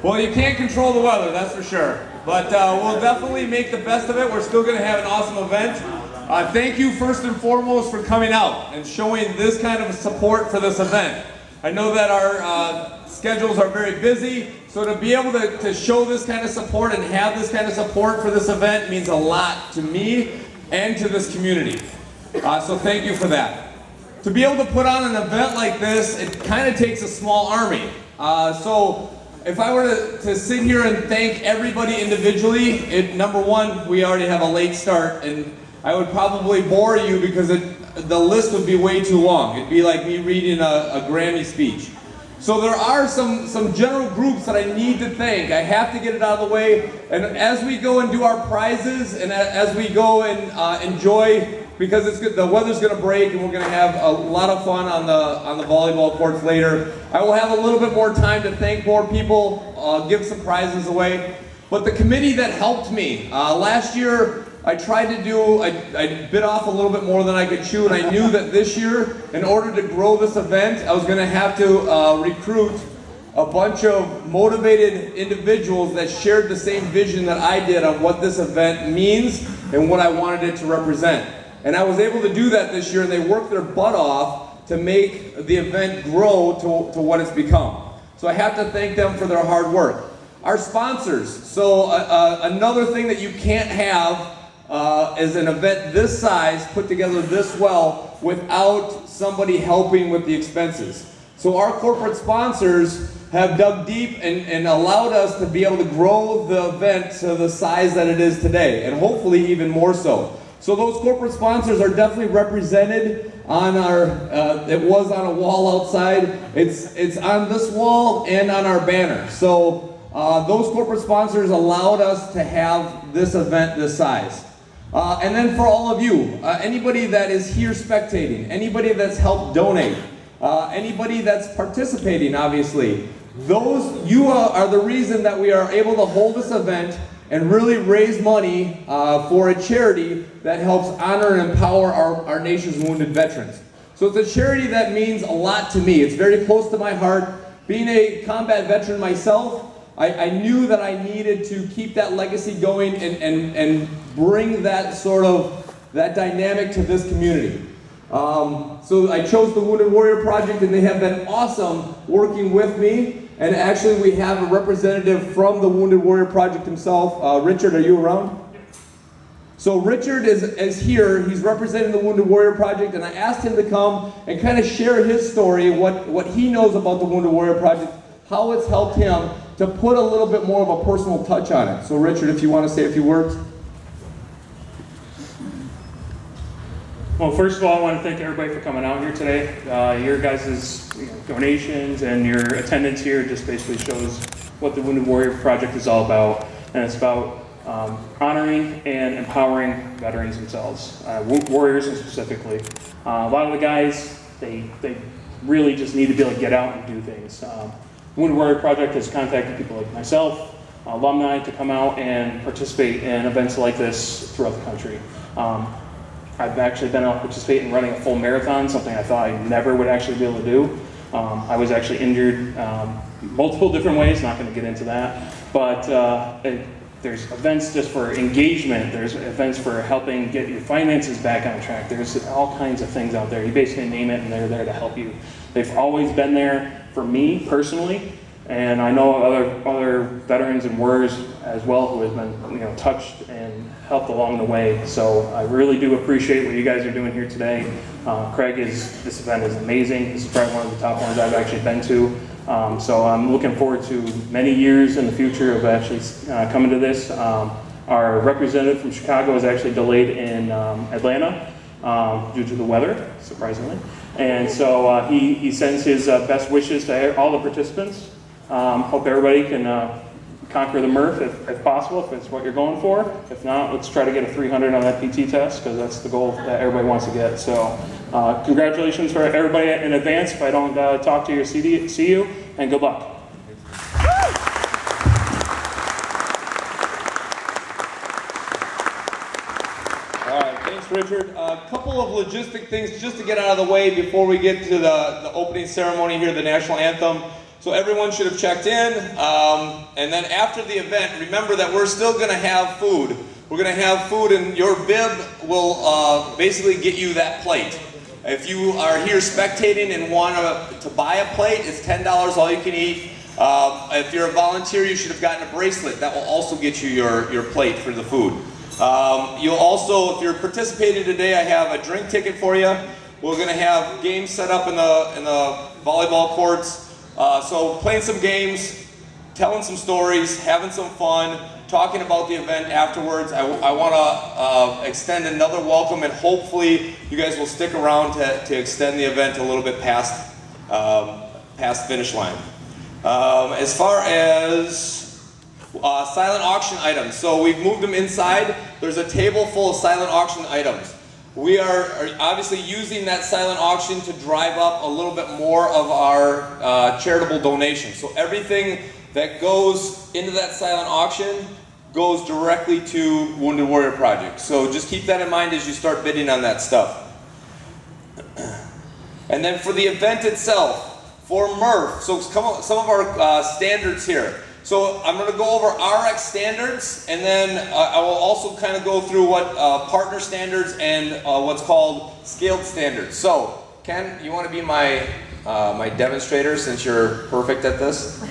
Well, you can't control the weather, that's for sure. But we'll definitely make the best of it. We're still going to have an awesome event. Thank you first and foremost for coming out and showing this kind of support for this event. I know that our schedules are very busy, so to be able to show this kind of support and have this kind of support for this event means a lot to me and to this community. So thank you for that. To be able to put on an event like this, it kind of takes a small army. So if I were to sit here and thank everybody individually, number one, we already have a late start, and I would probably bore you because the list would be way too long. It'd be like me reading a Grammy speech. So there are some general groups that I need to thank. I have to get it out of the way. And as we go and do our prizes, and as we go and enjoy, because the weather's going to break and we're going to have a lot of fun on the volleyball courts later, I will have a little bit more time to thank more people, give some prizes away. But the committee that helped me, last year I tried to do, I bit off a little bit more than I could chew, and I knew that this year, in order to grow this event, I was going to have to recruit a bunch of motivated individuals that shared the same vision that I did on what this event means and what I wanted it to represent. And I was able to do that this year, and they worked their butt off to make the event grow to what it's become. So I have to thank them for their hard work. Our sponsors. So another thing that you can't have is an event this size put together this well without somebody helping with the expenses. So our corporate sponsors have dug deep and allowed us to be able to grow the event to the size that it is today, and hopefully even more so. So those corporate sponsors are definitely represented on our, it was on a wall outside, it's on this wall and on our banner. So those corporate sponsors allowed us to have this event this size. And then for all of you, anybody that is here spectating, anybody that's helped donate, anybody that's participating, obviously, you are the reason that we are able to hold this event and really raise money for a charity that helps honor and empower our nation's wounded veterans. So it's a charity that means a lot to me. It's very close to my heart. Being a combat veteran myself, I knew that I needed to keep that legacy going and bring that that dynamic to this community. So I chose the Wounded Warrior Project, and they have been awesome working with me. And actually we have a representative from the Wounded Warrior Project himself. Richard, are you around? So Richard is here. He's representing the Wounded Warrior Project, and I asked him to come and kind of share his story, what he knows about the Wounded Warrior Project, how it's helped him to put a little bit more of a personal touch on it. So Richard, if you want to say a few words. Well, first of all, I want to thank everybody for coming out here today. Your guys' donations and your attendance here just basically shows what the Wounded Warrior Project is all about. And it's about honoring and empowering veterans themselves, warriors specifically. A lot of the guys, they really just need to be able to get out and do things. The Wounded Warrior Project has contacted people like myself, alumni, to come out and participate in events like this throughout the country. I've actually been able to participate in running a full marathon, something I thought I never would actually be able to do. I was actually injured multiple different ways, not going to get into that, but there's events just for engagement, there's events for helping get your finances back on track, there's all kinds of things out there. You basically name it and they're there to help you. They've always been there for me personally, and I know other veterans and warriors as well who have been touched and helped along the way. So I really do appreciate what you guys are doing here today. This event is amazing. This is probably one of the top ones I've actually been to. So I'm looking forward to many years in the future of actually coming to this. Our representative from Chicago is actually delayed in Atlanta due to the weather, surprisingly. And so he sends his best wishes to all the participants. Hope everybody can conquer the Murph if possible, if it's what you're going for. If not, let's try to get a 300 on that PT test, because that's the goal that everybody wants to get. So congratulations for everybody in advance. If I don't talk to you or see you, and good luck. All right, thanks Richard. A couple of logistic things just to get out of the way before we get to the opening ceremony here, the national anthem. So everyone should have checked in. And then after the event, remember that we're still going to have food. We're going to have food, and your bib will basically get you that plate. If you are here spectating and want to buy a plate, it's $10 all you can eat. If you're a volunteer, you should have gotten a bracelet. That will also get you your plate for the food. You'll also, if you're participating today, I have a drink ticket for you. We're going to have games set up in the volleyball courts. So playing some games, telling some stories, having some fun, talking about the event afterwards. I want to extend another welcome, and hopefully you guys will stick around to extend the event a little bit past finish line. As far as silent auction items, so we've moved them inside. There's a table full of silent auction items. We are obviously using that silent auction to drive up a little bit more of our charitable donations. So everything that goes into that silent auction goes directly to Wounded Warrior Project. So just keep that in mind as you start bidding on that stuff. And then for the event itself, for Murph, so some of our standards here. So I'm going to go over RX standards, and then I will also kind of go through what partner standards and what's called scaled standards. So Ken, you want to be my demonstrator since you're perfect at this?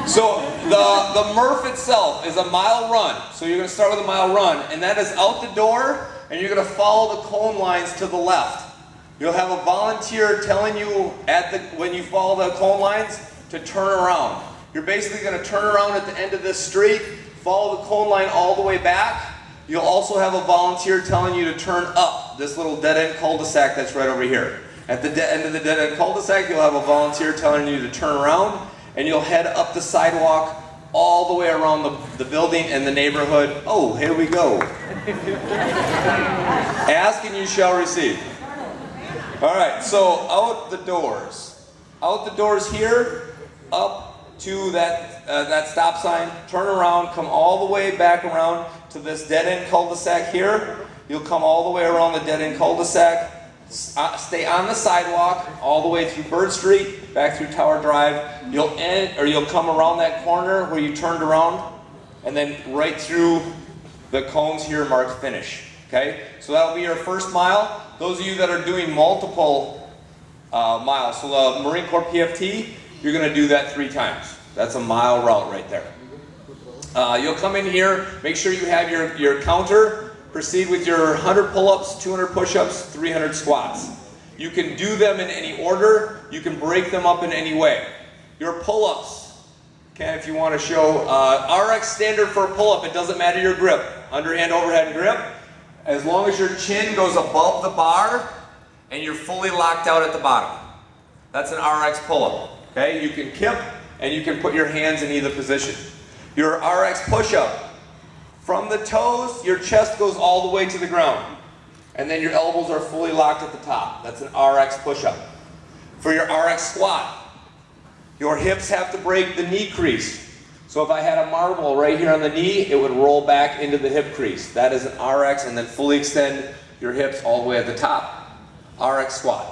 So the Murph itself is a mile run. So you're going to start with a mile run, and that is out the door, and you're going to follow the cone lines to the left. You'll have a volunteer telling you when you follow the cone lines to turn around. You're basically going to turn around at the end of this street, follow the cone line all the way back. You'll also have a volunteer telling you to turn up this little dead-end cul-de-sac that's right over here. At the end of the dead-end cul-de-sac, you'll have a volunteer telling you to turn around, and you'll head up the sidewalk all the way around the building and the neighborhood. Oh, here we go. Ask and you shall receive. All right, so out the doors. Out the doors here, up to that stop sign, turn around, come all the way back around to this dead-end cul-de-sac here. You'll come all the way around the dead-end cul-de-sac, stay on the sidewalk all the way through Bird Street, back through Tower Drive. You'll come around that corner where you turned around, and then right through the cones here marked finish. Okay, so that'll be your first mile. Those of you that are doing multiple miles, so the Marine Corps PFT, you're going to do that 3 times. That's a mile route right there. You'll come in here, make sure you have your counter, proceed with your 100 pull-ups, 200 push-ups, 300 squats. You can do them in any order. You can break them up in any way. Your pull-ups, okay, if you want to show, RX standard for a pull-up, it doesn't matter your grip, underhand, overhead grip. As long as your chin goes above the bar and you're fully locked out at the bottom. That's an RX pull-up. Okay, you can kip and you can put your hands in either position. Your RX push-up, from the toes, your chest goes all the way to the ground. And then your elbows are fully locked at the top. That's an RX push-up. For your RX squat, your hips have to break the knee crease. So if I had a marble right here on the knee, it would roll back into the hip crease. That is an RX, and then fully extend your hips all the way at the top. RX squat.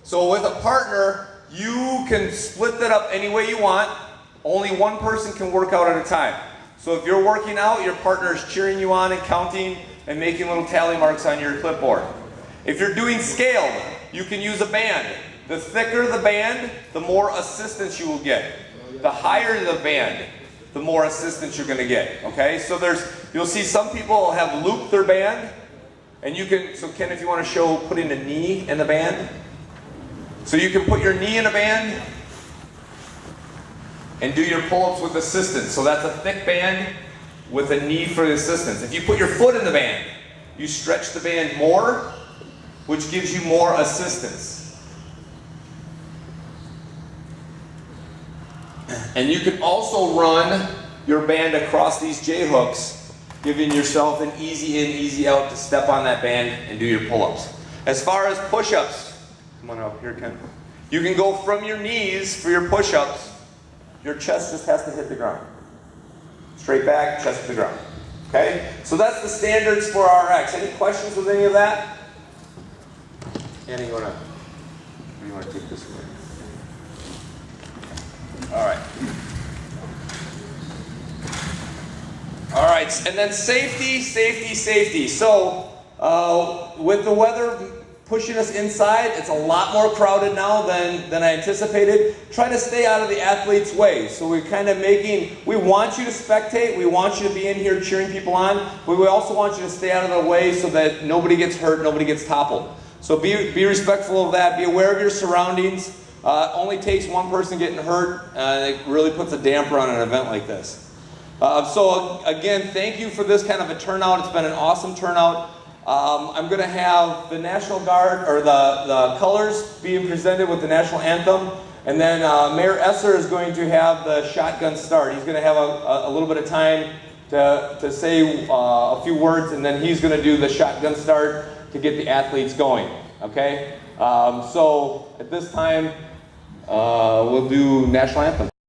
So with a partner, you can split that up any way you want. Only one person can work out at a time. So if you're working out, your partner is cheering you on and counting and making little tally marks on your clipboard. If you're doing scaled, you can use a band. The thicker the band, the more assistance you will get. The higher the band, the more assistance you're going to get. Okay? So you'll see some people have looped their band, and you can, so Ken, if you want to show putting a knee in the band. So you can put your knee in a band and do your pull-ups with assistance. So that's a thick band with a knee for assistance. If you put your foot in the band, you stretch the band more, which gives you more assistance. And you can also run your band across these J-hooks, giving yourself an easy in, easy out to step on that band and do your pull-ups. As far as push-ups, come on up here, Ken. You can go from your knees for your push-ups. Your chest just has to hit the ground. Straight back, chest to the ground. Okay? So that's the standards for RX. Any questions with any of that? Annie, you want to take this away? All right. right, and then safety, safety, safety. So with the weather pushing us inside, it's a lot more crowded now than I anticipated. Try to stay out of the athletes' way. So we're kind of we want you to spectate, we want you to be in here cheering people on, but we also want you to stay out of the way so that nobody gets hurt, nobody gets toppled. So be respectful of that, be aware of your surroundings. Only takes one person getting hurt, it really puts a damper on an event like this. So again, thank you for this kind of a turnout. It's been an awesome turnout. I'm going to have the National Guard, or the colors, being presented with the national anthem. And then Mayor Esser is going to have the shotgun start. He's going to have a little bit of time to say a few words, and then he's going to do the shotgun start to get the athletes going. Okay? So at this time, we'll do national anthem.